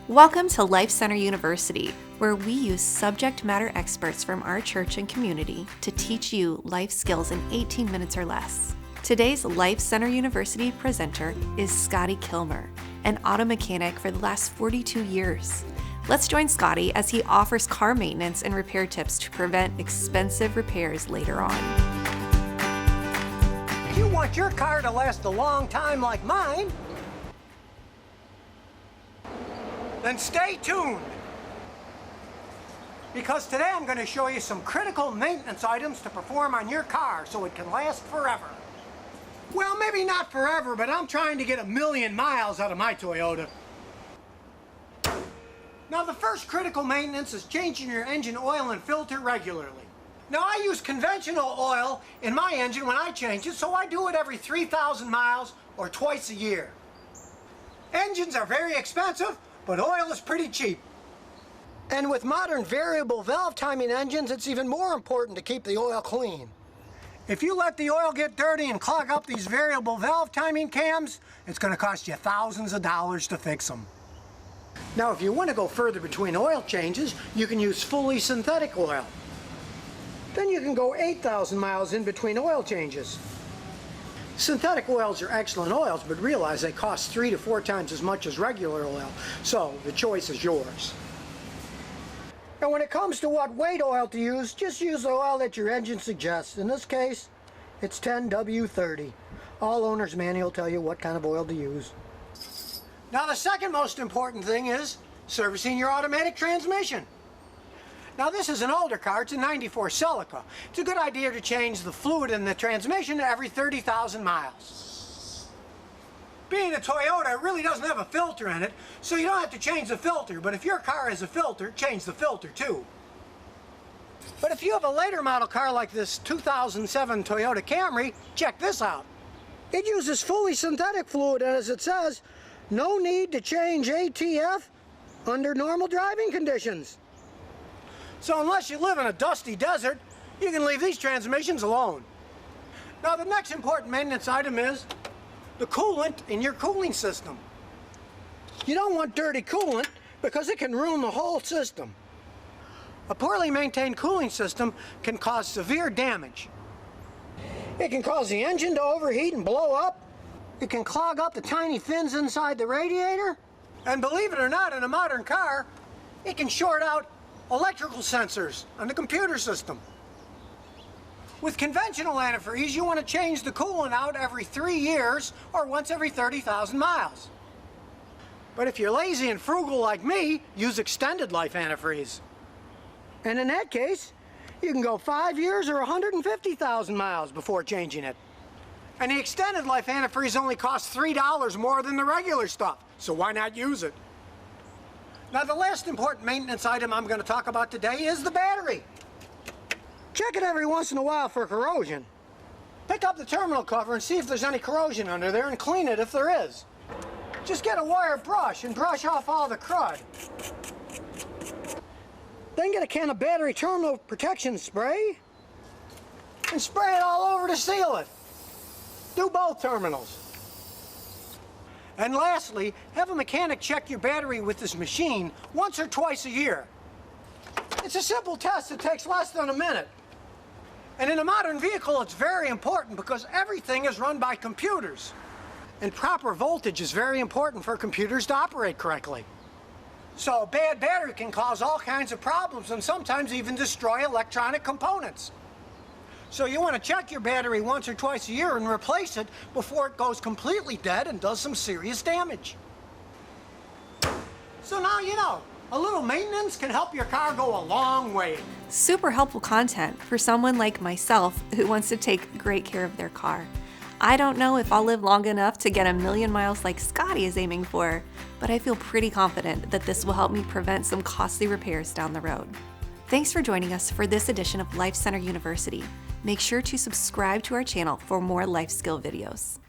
Welcome to Life Center University, where we use subject matter experts from our church and community to teach you life skills in 18 minutes or less. Today's Life Center University presenter is Scotty Kilmer, an auto mechanic for the last 42 years. Let's join Scotty as he offers car maintenance and repair tips to prevent expensive repairs later on. If you want your car to last a long time like mine, then stay tuned. Because today I'm going to show you some critical maintenance items to perform on your car so it can last forever. Well, maybe not forever, but I'm trying to get 1,000,000 miles out of my Toyota. Now, the first critical maintenance is changing your engine oil and filter regularly. Now, I use conventional oil in my engine when I change it, so I do it every 3,000 miles or twice a year. Engines are very expensive, but oil is pretty cheap. And with modern variable valve timing engines, it's even more important to keep the oil clean. If you let the oil get dirty and clog up these variable valve timing cams, it's going to cost you thousands of dollars to fix them. Now, if you want to go further between oil changes, you can use fully synthetic oil. Then you can go 8,000 miles in between oil changes. Synthetic oils are excellent oils, but realize they cost 3 to 4 times as much as regular oil, so the choice is yours. Now, when it comes to what weight oil to use, just use the oil that your engine suggests. In this case, it's 10W30. All owner's manual tell you what kind of oil to use. Now, the second most important thing is servicing your automatic transmission. Now, this is an older car. It's a 94 Celica. It's a good idea to change the fluid in the transmission every 30,000 miles. Being a Toyota, it really doesn't have a filter in it, so you don't have to change the filter. But if your car has a filter, change the filter too. But if you have a later model car like this 2007 Toyota Camry, check this out. It uses fully synthetic fluid, and as it says, no need to change ATF under normal driving conditions. So unless you live in a dusty desert, you can leave these transmissions alone. Now, the next important maintenance item is the coolant in your cooling system. You don't want dirty coolant because it can ruin the whole system. A poorly maintained cooling system can cause severe damage. It can cause the engine to overheat and blow up. It can clog up the tiny fins inside the radiator. And believe it or not, in a modern car, it can short out electrical sensors on the computer system. With conventional antifreeze, you want to change the coolant out every 3 years or once every 30,000 miles. But if you're lazy and frugal like me, use extended life antifreeze. And in that case, you can go 5 years or 150,000 miles before changing it. And the extended life antifreeze only costs $3 more than the regular stuff, so why not use it? Now, the last important maintenance item I'm going to talk about today is the battery. Check it every once in a while for corrosion. Pick up the terminal cover and see if there's any corrosion under there and clean it if there is. Just get a wire brush and brush off all the crud. Then get a can of battery terminal protection spray and spray it all over to seal it. Do both terminals. And lastly, have a mechanic check your battery with this machine once or twice a year. It's a simple test that takes less than a minute. And in a modern vehicle, it's very important because everything is run by computers. And proper voltage is very important for computers to operate correctly. So a bad battery can cause all kinds of problems and sometimes even destroy electronic components. So you want to check your battery once or twice a year and replace it before it goes completely dead and does some serious damage. So now you know, a little maintenance can help your car go a long way. Super helpful content for someone like myself who wants to take great care of their car. I don't know if I'll live long enough to get 1,000,000 miles like Scotty is aiming for, but I feel pretty confident that this will help me prevent some costly repairs down the road. Thanks for joining us for this edition of Life Center University. Make sure to subscribe to our channel for more life skill videos.